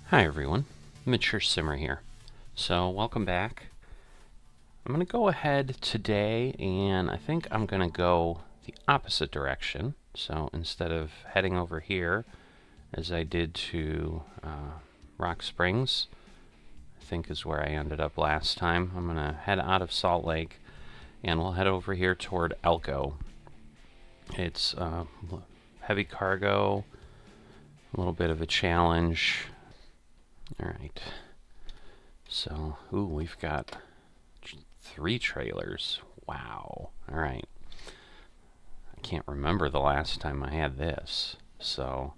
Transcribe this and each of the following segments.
Hi everyone, Mature Simmer here. So welcome back. I'm going to go ahead today and I think I'm going to go the opposite direction. So instead of heading over here as I did to Rock Springs, I think is where I ended up last time, I'm going to head out of Salt Lake and we'll head over here toward Elko. It's heavy cargo, a little bit of a challenge. Alright, so, we've got 3 trailers. Wow. Alright. I can't remember the last time I had this. So,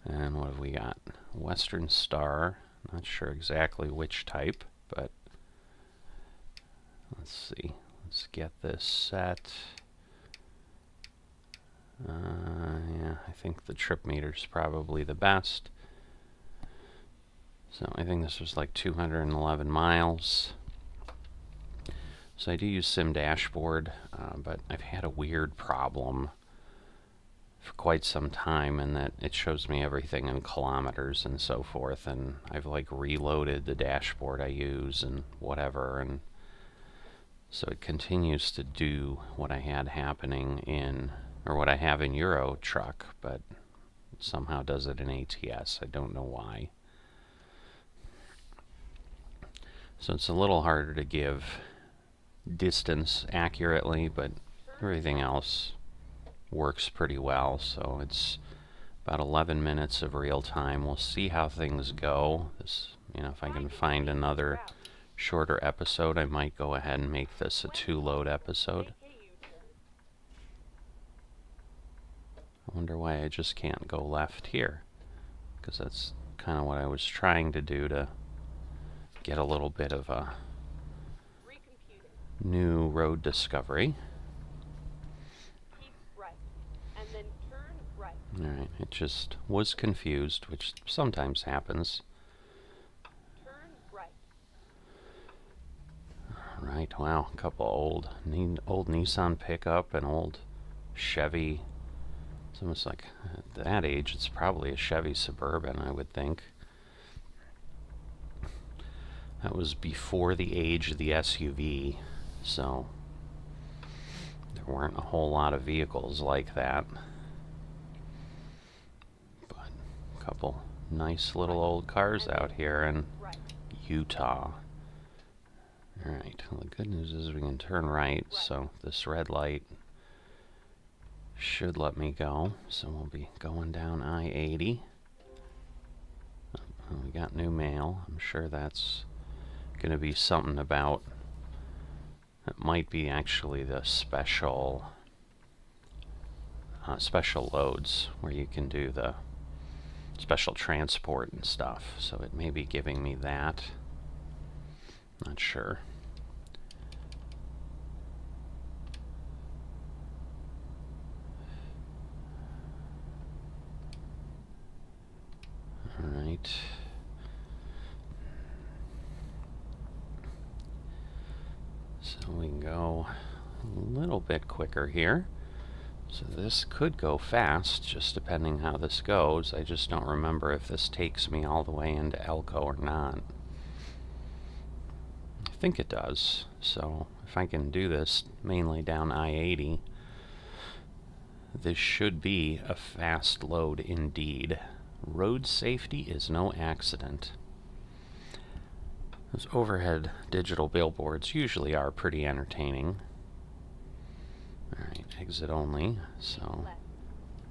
and what have we got? Western Star. Not sure exactly which type, but let's see. Let's get this set. Yeah, I think the trip meter's probably the best. So I think this was like 211 miles. So I do use Sim Dashboard, but I've had a weird problem for quite some time in that it shows me everything in kilometers and so forth, and I've like reloaded the dashboard I use and whatever, and so it continues to do what I had happening in, or what I have in Euro Truck, but it somehow does it in ATS. I don't know why. So it's a little harder to give distance accurately, but everything else works pretty well. So it's about 11 minutes of real time. We'll see how things go. This, if I can find another shorter episode, I might go ahead and make this a 2-load episode. I wonder why I just can't go left here, because that's kind of what I was trying to do to get a little bit of a new road discovery. Keep right, and then turn right. Alright, it just was confused, which sometimes happens. Turn right. Alright, wow, a couple old Nissan pickup, an old Chevy. It's almost like, at that age, it's probably a Chevy Suburban, I would think. That was before the age of the SUV, so there weren't a whole lot of vehicles like that. But a couple nice little old cars out here in Utah. Alright, well, the good news is we can turn right, so this red light should let me go. So we'll be going down I-80. Oh, we got new mail. I'm sure that's going to be something about, it might be actually the special loads where you can do the special transport and stuff, so it may be giving me that. Not sure. All right. So we can go a little bit quicker here. So this could go fast, just depending how this goes. I just don't remember if this takes me all the way into Elko or not. I think it does. So if I can do this mainly down I-80, this should be a fast load indeed. Road safety is no accident. Those overhead digital billboards usually are pretty entertaining. Alright, exit only, so...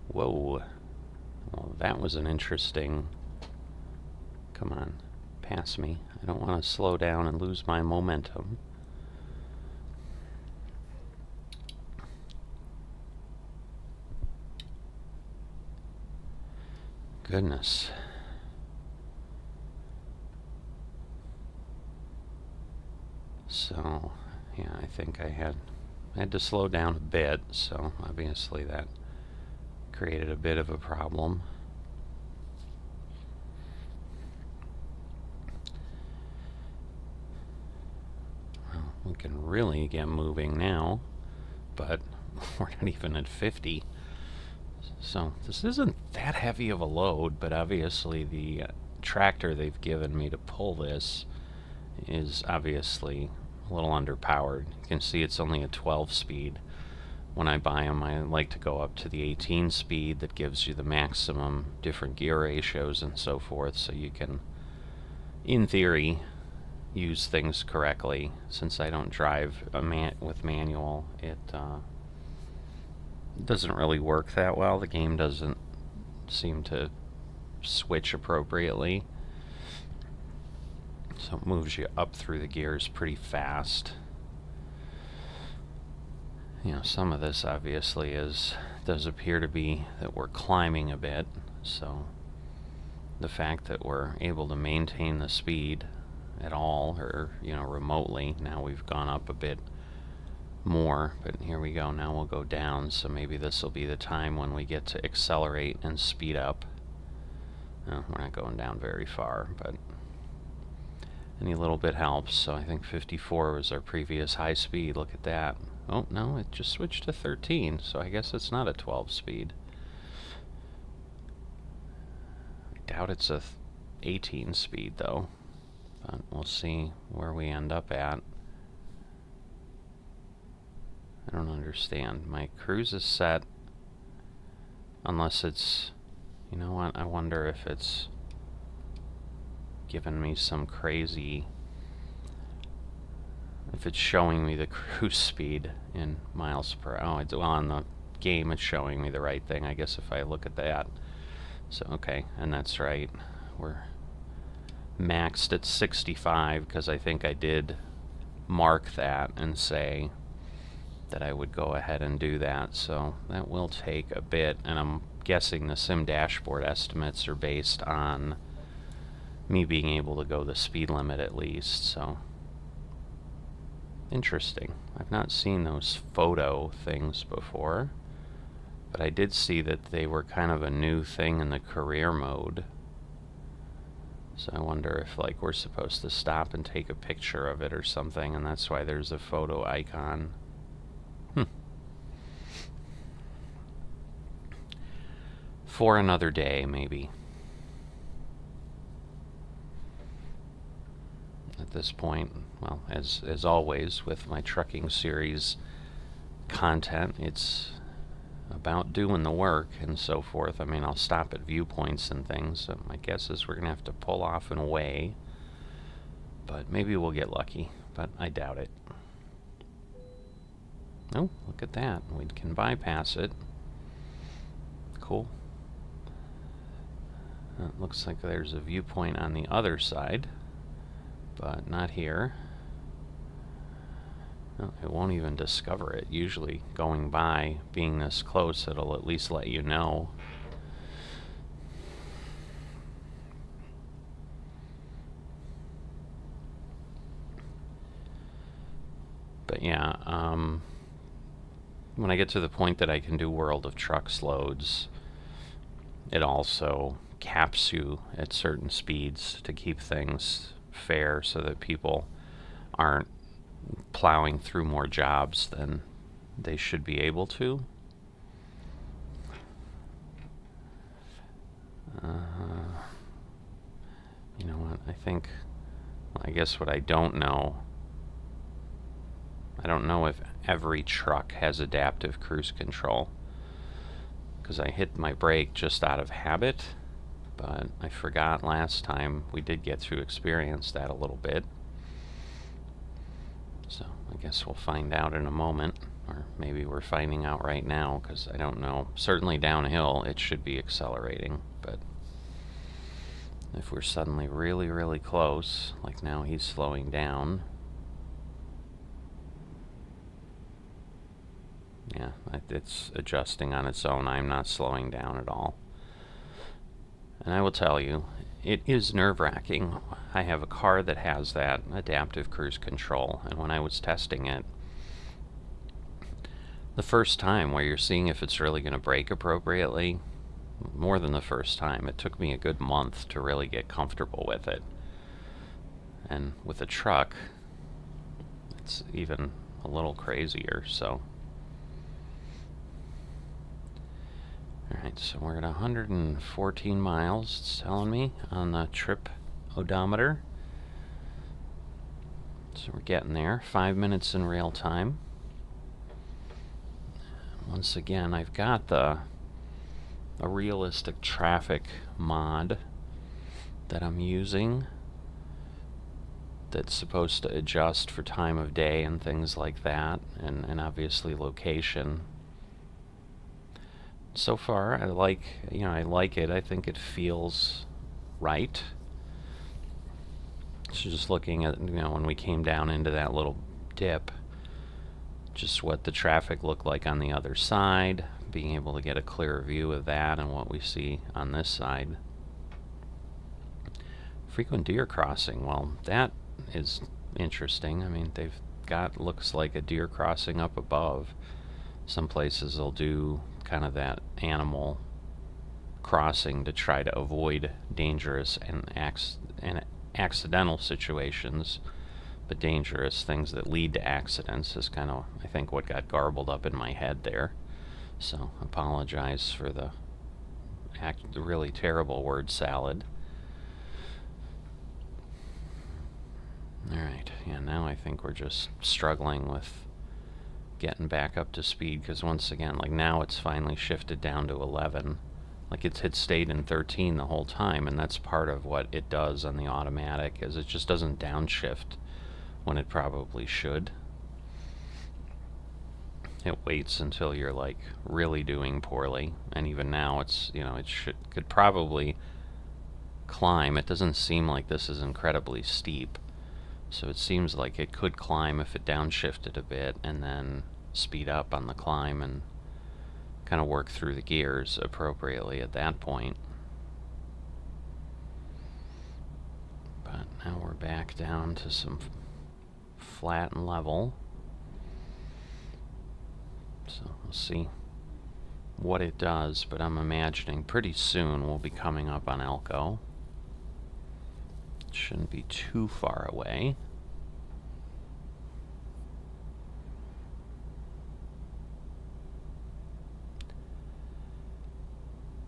Whoa! Well, that was an interesting... Come on, pass me. I don't want to slow down and lose my momentum. Goodness. So, yeah, I think I had to slow down a bit, so obviously that created a bit of a problem. Well, we can really get moving now, but we're not even at 50. So this isn't that heavy of a load, but obviously the tractor they've given me to pull this is obviously a little underpowered. You can see it's only a 12 speed. When I buy them, I like to go up to the 18 speed that gives you the maximum different gear ratios and so forth, so you can, in theory, use things correctly. Since I don't drive with manual, it doesn't really work that well. The game doesn't seem to switch appropriately, so it moves you up through the gears pretty fast. You know, some of this obviously does appear to be that we're climbing a bit, so the fact that we're able to maintain the speed at all, or, you know, remotely, now we've gone up a bit more, but here we go, now we'll go down, so maybe this will be the time when we get to accelerate and speed up. We're not going down very far, but any little bit helps. So I think 54 was our previous high speed. Look at that. Oh no, it just switched to 13, so I guess it's not a 12 speed. I doubt it's a 18 speed though, but we'll see where we end up at. I don't understand. My cruise is set, unless it's, you know what, I wonder if it's given me some crazy, if it's showing me the cruise speed in miles per hour. Oh, on the game it's showing me the right thing, I guess, if I look at that. So, okay, and that's right. We're maxed at 65, because I think I did mark that and say that I would go ahead and do that. So that will take a bit, and I'm guessing the sim dashboard estimates are based on me being able to go the speed limit at least. So interesting. I've not seen those photo things before, but I did see that they were kind of a new thing in the career mode. So I wonder if, like, we're supposed to stop and take a picture of it or something, and that's why there's a photo icon. For another day, maybe. At this point, well, as always with my trucking series content, it's about doing the work and so forth. I mean, I'll stop at viewpoints and things, so my guess is we're gonna have to pull off and away, but maybe we'll get lucky, but I doubt it. Oh, look at that, we can bypass it. Cool. It looks like there's a viewpoint on the other side, but not here. Well, it won't even discover it. Usually going by, being this close, it'll at least let you know. But yeah, when I get to the point that I can do World of Trucks loads, it also caps you at certain speeds to keep things fair, so that people aren't plowing through more jobs than they should be able to. You know what, I think, well, I guess what I don't know if every truck has adaptive cruise control, because I hit my brake just out of habit, but I forgot last time we did get to experience that a little bit. So I guess we'll find out in a moment, or maybe we're finding out right now, because I don't know. Certainly downhill it should be accelerating, but if we're suddenly really, really close, like now he's slowing down. Yeah, it's adjusting on its own. I'm not slowing down at all. And I will tell you, it is nerve-wracking. I have a car that has that adaptive cruise control, and when I was testing it, the first time where you're seeing if it's really going to brake appropriately, more than the first time, it took me a good month to really get comfortable with it. And with a truck, it's even a little crazier, so. Alright, so we're at 114 miles, it's telling me, on the trip odometer. So we're getting there. 5 minutes in real time. Once again, I've got a realistic traffic mod that I'm using that's supposed to adjust for time of day and things like that, and obviously location. So far, I like it. I think it feels right. So just looking at, when we came down into that little dip, just what the traffic looked like on the other side, being able to get a clearer view of that and what we see on this side. Frequent deer crossing, well, that is interesting. I mean, they've got, looks like a deer crossing up above. Some places they'll do kind of that animal crossing to try to avoid dangerous and accidental situations, but dangerous things that lead to accidents is kind of, I think, what got garbled up in my head there. So apologize for the really terrible word salad. Alright, yeah, now I think we're just struggling with getting back up to speed, because once again, like, now it's finally shifted down to 11. Like, it had stayed in 13 the whole time, and that's part of what it does on the automatic, is it just doesn't downshift when it probably should. It waits until you're, like, really doing poorly, and even now it's, it could probably climb. It doesn't seem like this is incredibly steep, so it seems like it could climb if it downshifted a bit and then speed up on the climb and kind of work through the gears appropriately at that point. But now we're back down to some flat and level. So we'll see what it does, but I'm imagining pretty soon we'll be coming up on Elko. Shouldn't be too far away.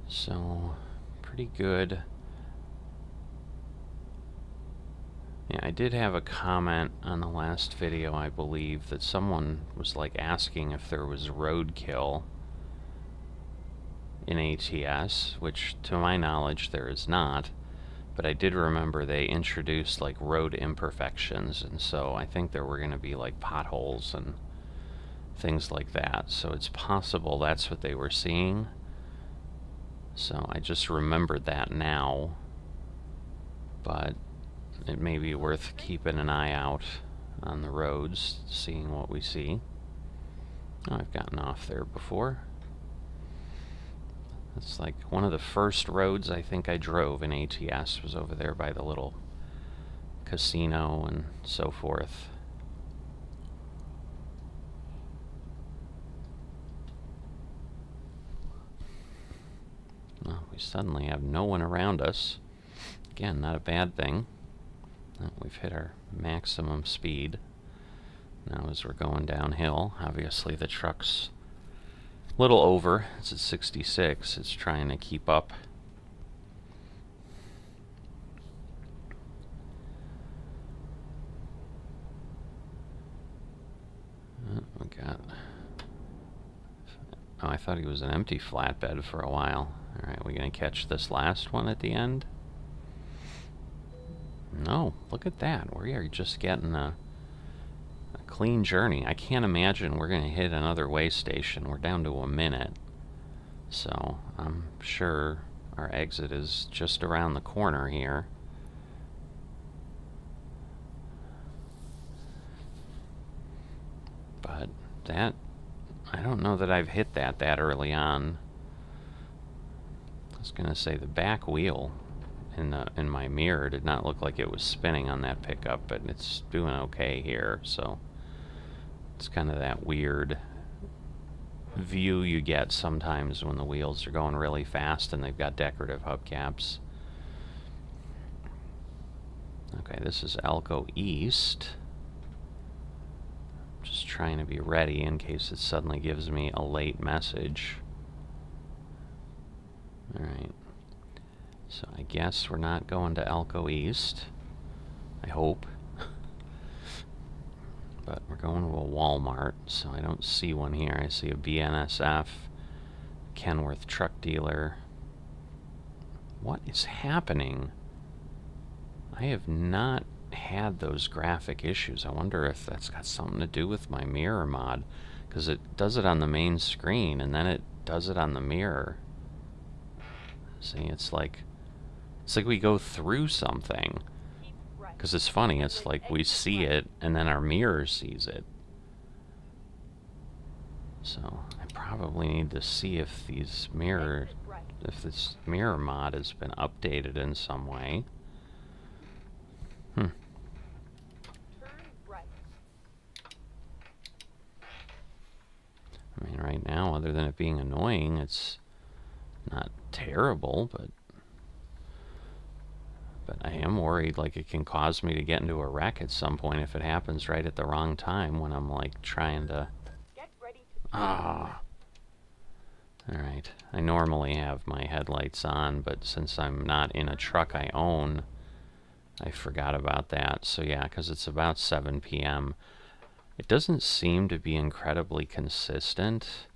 So, pretty good. Yeah, I did have a comment on the last video, I believe, that someone was like asking if there was roadkill in ATS, which to my knowledge there is not. But I did remember they introduced like road imperfections, and so I think there were going to be like potholes and things like that. So it's possible that's what they were seeing. So I just remembered that now, but it may be worth keeping an eye out on the roads, seeing what we see. Oh, I've gotten off there before. It's like one of the first roads I think I drove in ATS was over there by the little casino and so forth. Well, we suddenly have no one around us. Again, not a bad thing. We've hit our maximum speed. Now as we're going downhill, obviously the truck's a little over. It's at 66. It's trying to keep up. We got... Oh, I thought he was an empty flatbed for a while. Alright, we gonna catch this last one at the end? No, look at that. We are just getting a clean journey. I can't imagine we're going to hit another way station. We're down to a minute. So I'm sure our exit is just around the corner here. But that, I don't know that I've hit that early on. I was going to say the back wheel in my mirror did not look like it was spinning on that pickup, but it's doing okay here. So it's kind of that weird view you get sometimes when the wheels are going really fast and they've got decorative hubcaps. Okay, this is Elko East. Just trying to be ready in case it suddenly gives me a late message. Alright. So I guess we're not going to Elko East. I hope. But we're going to a Walmart, so I don't see one here. I see a BNSF, Kenworth truck dealer. What is happening? I have not had those graphic issues. I wonder if that's got something to do with my mirror mod, because it does it on the main screen and then it does it on the mirror. See, it's like we go through something. Because it's funny, it's like we see it and then our mirror sees it. So I probably need to see if this mirror mod has been updated in some way. I mean, right now, other than it being annoying, it's not terrible, but I am worried, like, it can cause me to get into a wreck at some point if it happens right at the wrong time when I'm, like, trying to... Ah! Alright. I normally have my headlights on, but since I'm not in a truck I own, I forgot about that. So yeah, because it's about 7 p.m. It doesn't seem to be incredibly consistent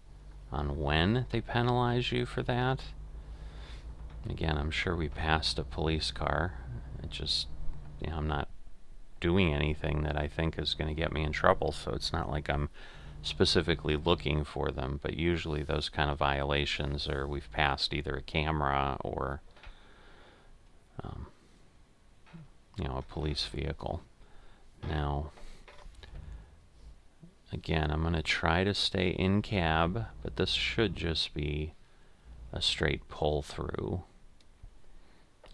on when they penalize you for that. Again, I'm sure we passed a police car. It just, you know, I'm not doing anything that I think is going to get me in trouble, so it's not like I'm specifically looking for them, but usually those kind of violations are we've passed either a camera or, you know, a police vehicle. Now, again, I'm going to try to stay in cab, but this should just be a straight pull through.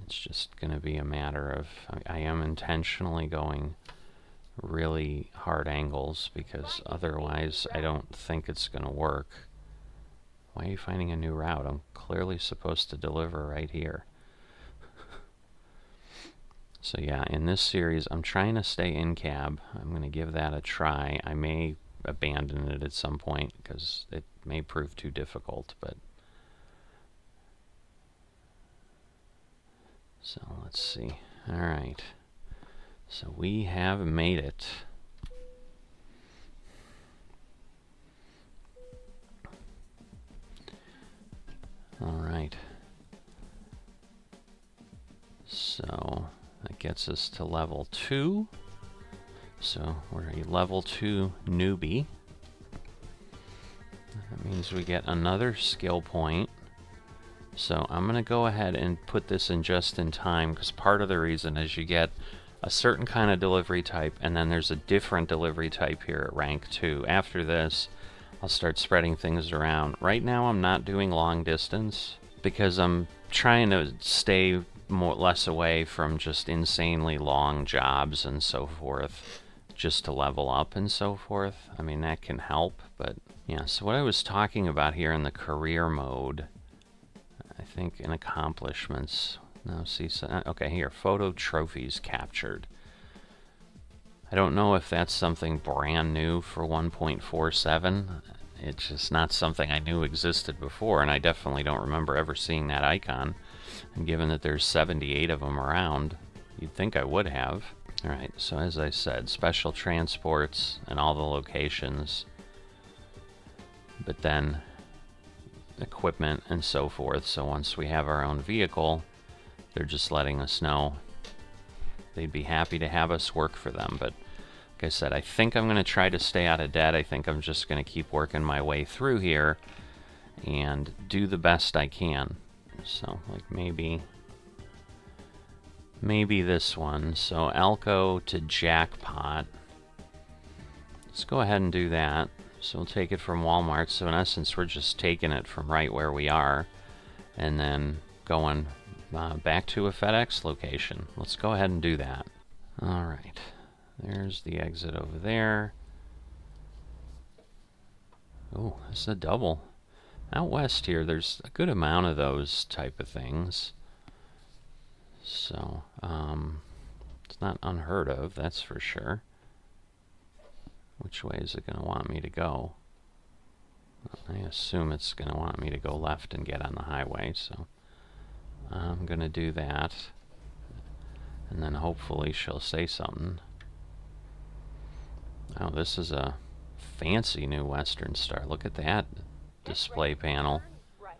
It's just going to be a matter of, I am intentionally going really hard angles because otherwise I don't think it's going to work. Why are you finding a new route? I'm clearly supposed to deliver right here. So yeah, in this series I'm trying to stay in cab. I'm going to give that a try. I may abandon it at some point because it may prove too difficult, but so let's see. Alright. So we have made it. Alright. So that gets us to level 2. So we're a level 2 newbie. That means we get another skill point. So I'm going to go ahead and put this in just in time, because part of the reason is you get a certain kind of delivery type, and then there's a different delivery type here at rank 2. After this, I'll start spreading things around. Right now I'm not doing long distance, because I'm trying to stay less away from just insanely long jobs and so forth, just to level up and so forth. I mean, that can help, but yeah. So what I was talking about here in the career mode, I think in accomplishments, no, see, so, okay, here, photo trophies captured. I don't know if that's something brand new for 1.47. It's just not something I knew existed before, and I definitely don't remember ever seeing that icon. And given that there's 78 of them around, you'd think I would have. Alright, so as I said, special transports and all the locations, but then equipment and so forth. So once we have our own vehicle, they're just letting us know they'd be happy to have us work for them. But like I said, I think I'm going to try to stay out of debt. I think I'm just going to keep working my way through here and do the best I can. So like maybe this one. So Elko to Jackpot. Let's go ahead and do that. So we'll take it from Walmart. So in essence, we're just taking it from right where we are and then going back to a FedEx location. Let's go ahead and do that. Alright. There's the exit over there. Oh, this is a double. Out west here, there's a good amount of those type of things. So, it's not unheard of, that's for sure. Which way is it going to want me to go? I assume it's going to want me to go left and get on the highway, so I'm gonna do that, and then hopefully she'll say something. Oh, this is a fancy new Western Star. Look at that display panel. Turn right.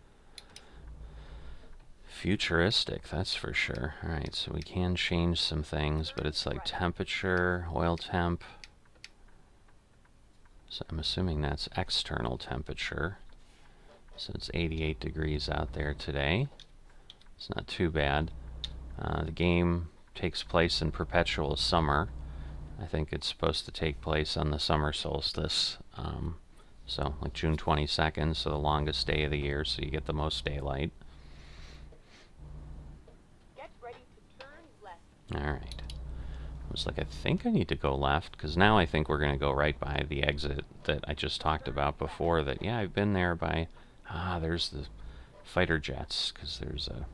Futuristic, that's for sure. Alright, so we can change some things, but it's like temperature, oil temp. So I'm assuming that's external temperature. So it's 88 degrees out there today. It's not too bad. The game takes place in perpetual summer. I think it's supposed to take place on the summer solstice. So like June 22nd, so the longest day of the year, so you get the most daylight. Get ready to turn left. Alright. I was like, I think I need to go left, because now I think we're going to go right by the exit that I just talked about before. That, yeah, I've been there by... there's the fighter jets, because there's a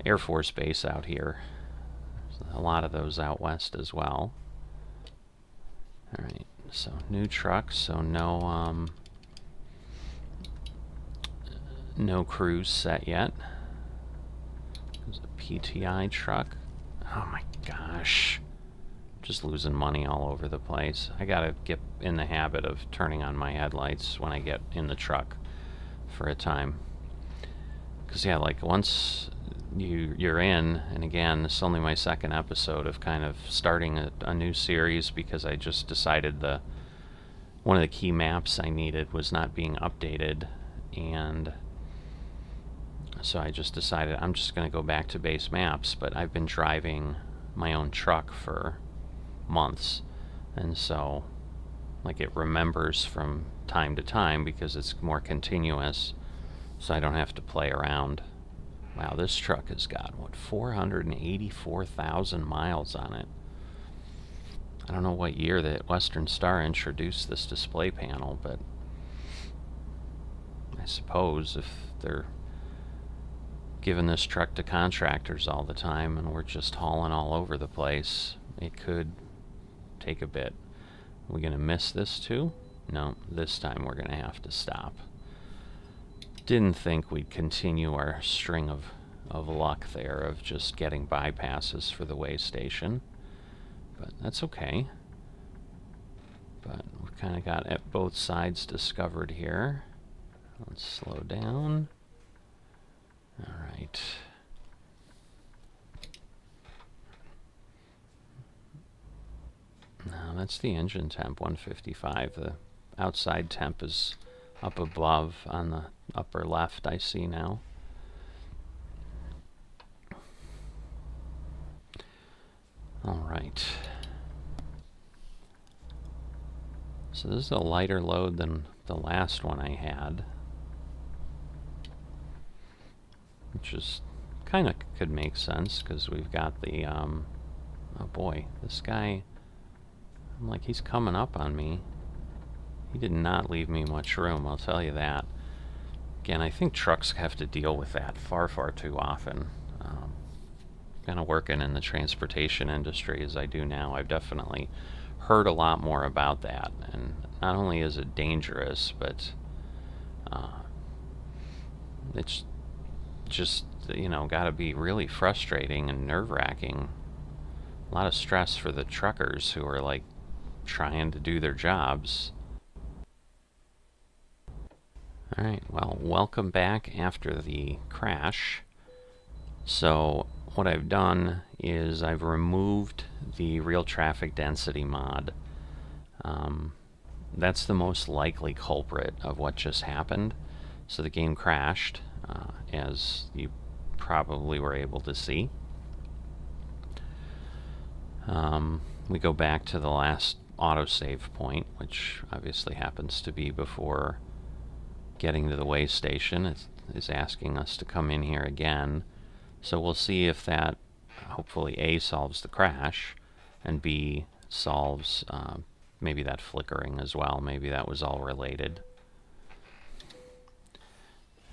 Air Force base out here. There's a lot of those out west as well. Alright, so new truck, so no cruise set yet. There's a PTI truck. Oh my gosh. Just losing money all over the place. I gotta get in the habit of turning on my headlights when I get in the truck for a time. Because, yeah, like, once you're in, and again, this is only my second episode of kind of starting a new series, because I just decided one of the key maps I needed was not being updated, and so I just decided I'm just going to go back to base maps. But I've been driving my own truck for months, and so, like, it remembers from time to time because it's more continuous, so I don't have to play around. Wow, this truck has got, what, 484,000 miles on it. I don't know what year that Western Star introduced this display panel, but I suppose if they're giving this truck to contractors all the time and we're just hauling all over the place, it could take a bit. Are we going to miss this too? No, this time we're going to have to stop. Didn't think we'd continue our string of luck there of just getting bypasses for the way station, but that's okay. But we've kind of got at both sides discovered here. Let's slow down. Alright. Now that's the engine temp, 155. The outside temp is up above on the upper left, I see now. Alright. So this is a lighter load than the last one I had, which is kind of could make sense because we've got the oh boy, this guy, I'm like, he's coming up on me. He did not leave me much room, I'll tell you that. Again, I think trucks have to deal with that far too often. Kind of working in the transportation industry as I do now, I've definitely heard a lot more about that. And not only is it dangerous, but it's just, you know, got to be really frustrating and nerve-wracking. A lot of stress for the truckers who are like trying to do their jobs. Alright, well, welcome back after the crash. So what I've done is I've removed the real traffic density mod. That's the most likely culprit of what just happened. So the game crashed, as you probably were able to see. We go back to the last autosave point, which obviously happens to be before getting to the way station. It is asking us to come in here again. So we'll see if that, hopefully A, solves the crash, and B, solves maybe that flickering as well. Maybe that was all related.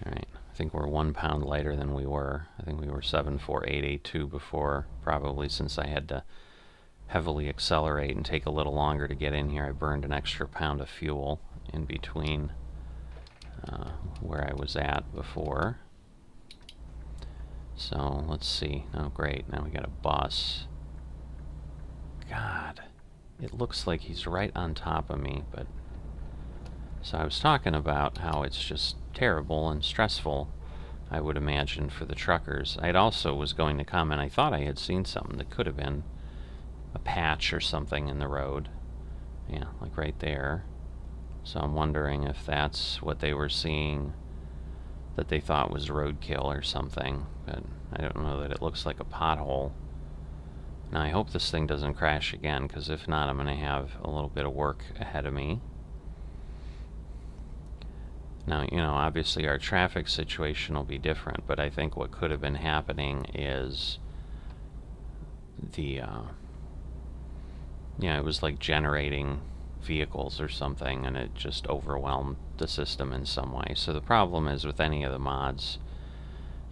Alright, I think we're 1 pound lighter than we were. I think we were 74882 before, probably since I had to heavily accelerate and take a little longer to get in here. I burned an extra pound of fuel in between where I was at before. So let's see. Oh, great. Now we got a bus. God, it looks like he's right on top of me, but... So I was talking about how it's just terrible and stressful, I would imagine, for the truckers. I also was going to comment, I thought I had seen something that could have been a patch or something in the road. Yeah, like right there. So I'm wondering if that's what they were seeing that they thought was roadkill or something. But I don't know that it looks like a pothole. Now I hope this thing doesn't crash again, because if not, I'm going to have a little bit of work ahead of me. Now, you know, obviously our traffic situation will be different, but I think what could have been happening is the, it was like generating vehicles or something, and it just overwhelmed the system in some way. So the problem is with any of the mods,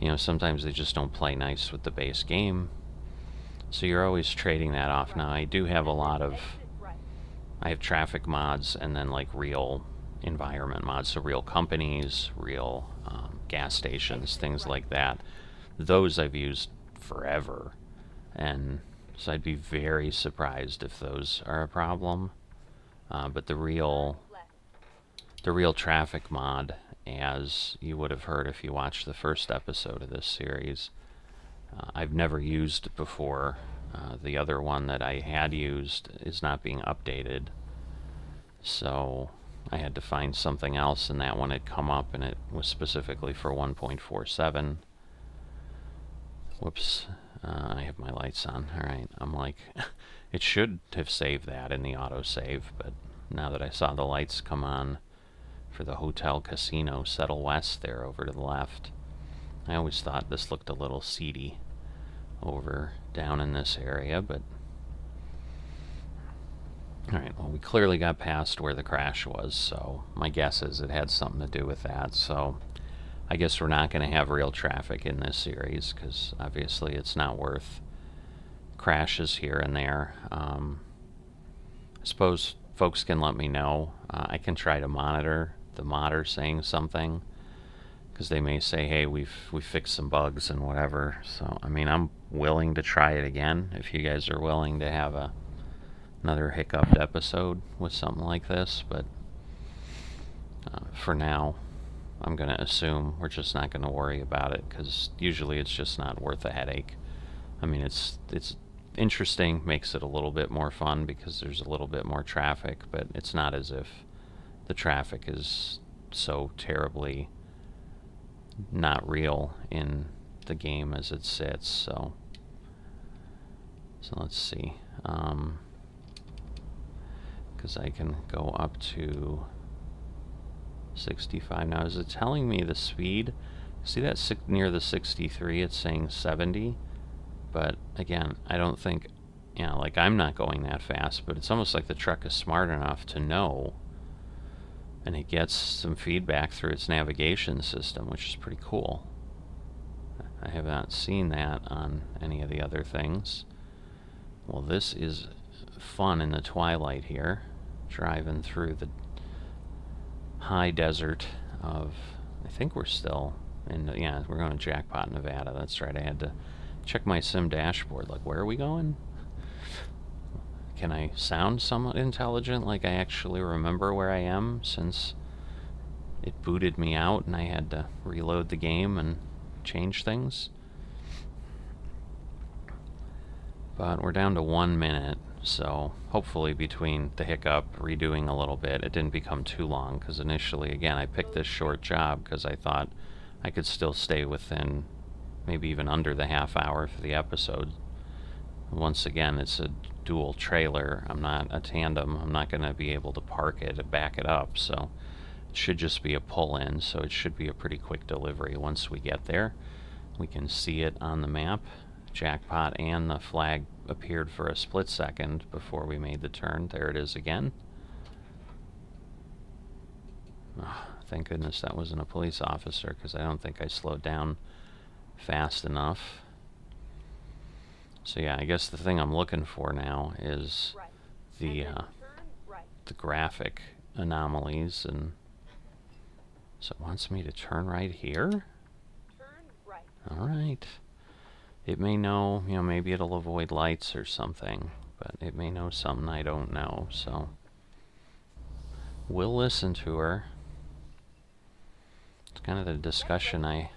you know, sometimes they just don't play nice with the base game. So you're always trading that off. Now, I do have a lot of, I have traffic mods and then like real environment mods, so real companies, real gas stations, things like that. Those I've used forever, and so I'd be very surprised if those are a problem. But the real traffic mod, as you would have heard if you watched the first episode of this series, I've never used before. The other one that I had used is not being updated, so I had to find something else, and that one had come up, and it was specifically for 1.47. Whoops. I have my lights on. Alright, I'm like, it should have saved that in the autosave, but now that I saw the lights come on for the Hotel Casino Settle West there over to the left, I always thought this looked a little seedy over down in this area, but... Alright, well, we clearly got past where the crash was, so my guess is it had something to do with that. So I guess we're not going to have real traffic in this series, because obviously it's not worth crashes here and there. I suppose folks can let me know. I can try to monitor the modder saying something, because they may say, hey, we fixed some bugs and whatever. So, I mean, I'm willing to try it again if you guys are willing to have another hiccuped episode with something like this, but for now I'm going to assume we're just not going to worry about it, because usually it's just not worth a headache. I mean, it's interesting, makes it a little bit more fun because there's a little bit more traffic, but it's not as if the traffic is so terribly not real in the game as it sits. So let's see. Because I can go up to 65. Now, is it telling me the speed? See that near the 63, it's saying 70. But again, I don't think, like I'm not going that fast, but it's almost like the truck is smart enough to know, and it gets some feedback through its navigation system, which is pretty cool. I have not seen that on any of the other things. Well, this is fun in the twilight here, driving through the high desert of, I think we're still in the, yeah, we're going to Jackpot, Nevada. That's right. I had to check my sim dashboard, like, where are we going? Can I sound somewhat intelligent, like I actually remember where I am, since it booted me out and I had to reload the game and change things? But we're down to 1 minute, so hopefully between the hiccup, redoing a little bit, it didn't become too long, because initially, again, I picked this short job because I thought I could still stay within maybe even under the half hour for the episode. Once again, it's a dual trailer. I'm not a tandem. I'm not going to be able to park it and back it up, so it should just be a pull-in, so it should be a pretty quick delivery once we get there. We can see it on the map. Jackpot and the flag appeared for a split second before we made the turn. There it is again. Oh, thank goodness that wasn't a police officer, because I don't think I slowed down fast enough. So yeah, I guess the thing I'm looking for now is the graphic anomalies, and so it wants me to turn right here? Turn right. Alright. It may know, you know, maybe it'll avoid lights or something, but it may know something I don't know, so we'll listen to her. It's kind of the discussion I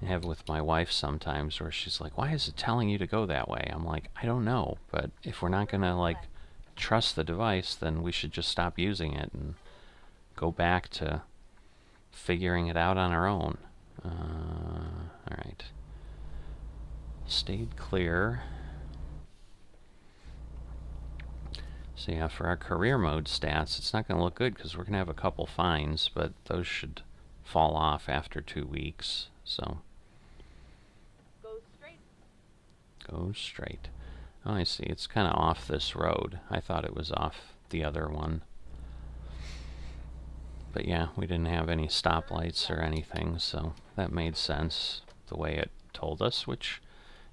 have with my wife sometimes, where she's like, why is it telling you to go that way? I'm like, I don't know, but if we're not gonna like trust the device, then we should just stop using it and go back to figuring it out on our own. Alright. Stayed clear. So yeah, for our career mode stats, it's not going to look good because we're going to have a couple fines, but those should fall off after 2 weeks. So Go straight. go straight. Oh, I see. It's kind of off this road. I thought it was off the other one. But yeah, we didn't have any stoplights or anything, so that made sense the way it told us, which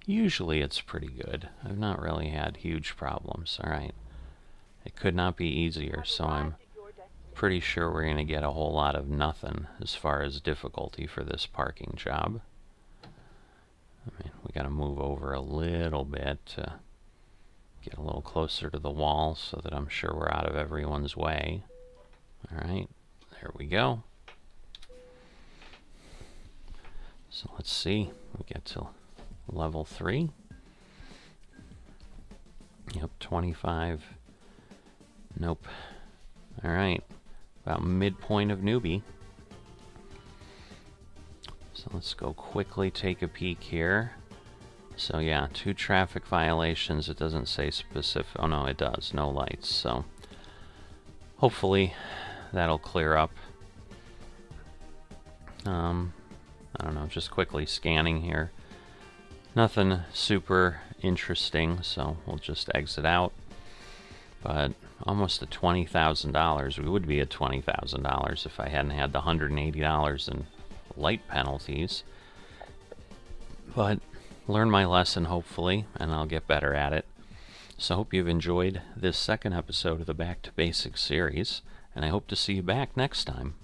usually it's pretty good. I've not really had huge problems. Alright. It could not be easier, so I'm pretty sure we're going to get a whole lot of nothing as far as difficulty for this parking job. I mean, we got to move over a little bit to get a little closer to the wall so that I'm sure we're out of everyone's way. Alright, there we go. So let's see, we get to level 3. Yep, 25. Nope. Alright, about midpoint of newbie. So let's go quickly take a peek here. So yeah, 2 traffic violations. It doesn't say specific. Oh no, it does. No lights. So hopefully that'll clear up. I don't know, just quickly scanning here. Nothing super interesting, so we'll just exit out. But almost at $20,000. We would be at $20,000 if I hadn't had the $180 in light penalties. But learn my lesson, hopefully, and I'll get better at it. So I hope you've enjoyed this second episode of the Back to Basics series, and I hope to see you back next time.